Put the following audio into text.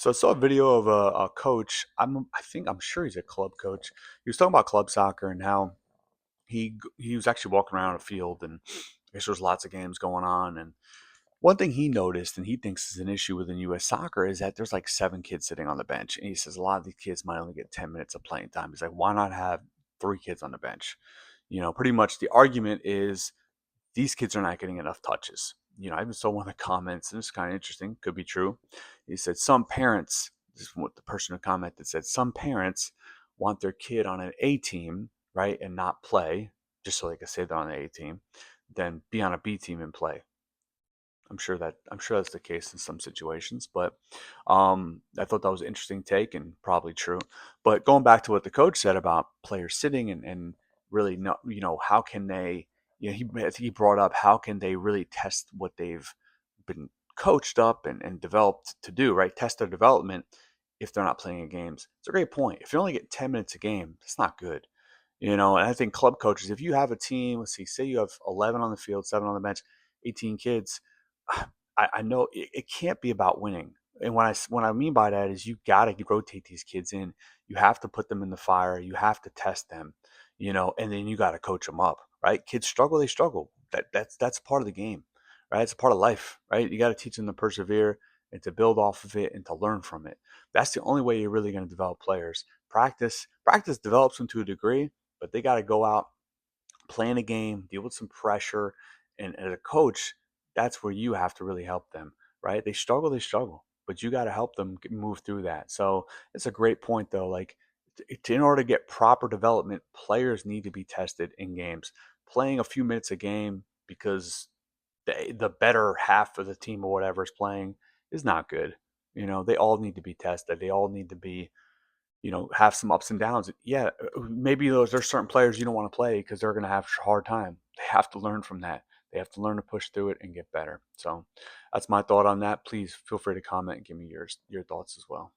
So I saw a video of a coach. I'm sure he's a club coach. He was talking about club soccer and how he was actually walking around a field, and I guess there's lots of games going on. And one thing he noticed, and he thinks is an issue within U.S. soccer, is that there's like 7 kids sitting on the bench, and he says a lot of these kids might only get 10 minutes of playing time. He's like, why not have 3 kids on the bench? Pretty much the argument is these kids are not getting enough touches. I even saw one of the comments, and it's kind of interesting, could be true. He said some parents, this is what the person who commented said, some parents want their kid on an A team, right, and not play, just so they can say they're on the A team, then be on a B team and play. I'm sure that's the case in some situations, but I thought that was an interesting take and probably true. But going back to what the coach said about players sitting and really not, how can they, I think he brought up how can they really test what they've been coached up and developed to do, right? Test their development if they're not playing in games. It's a great point. If you only get 10 minutes a game, that's not good. And I think club coaches, if you have a team, let's see, say you have 11 on the field, 7 on the bench, 18 kids, I know it can't be about winning. And what I mean by that is you got to rotate these kids in. You have to put them in the fire. You have to test them, and then you got to coach them up, right? Kids struggle, they struggle. That's part of the game, right? It's a part of life, right? You got to teach them to persevere and to build off of it and to learn from it. That's the only way you're really going to develop players. Practice develops them to a degree, but they got to go out, play in a game, deal with some pressure, and as a coach, that's where you have to really help them, right? They struggle, but you got to help them move through that. So it's a great point, though. Like, in order to get proper development, players need to be tested in games. Playing a few minutes a game because the better half of the team or whatever is playing is not good. They all need to be tested. They all need to be have some ups and downs. Yeah, maybe there's certain players you don't want to play because they're going to have a hard time. They have to learn from that. They have to learn to push through it and get better. So that's my thought on that. Please feel free to comment and give me your thoughts as well.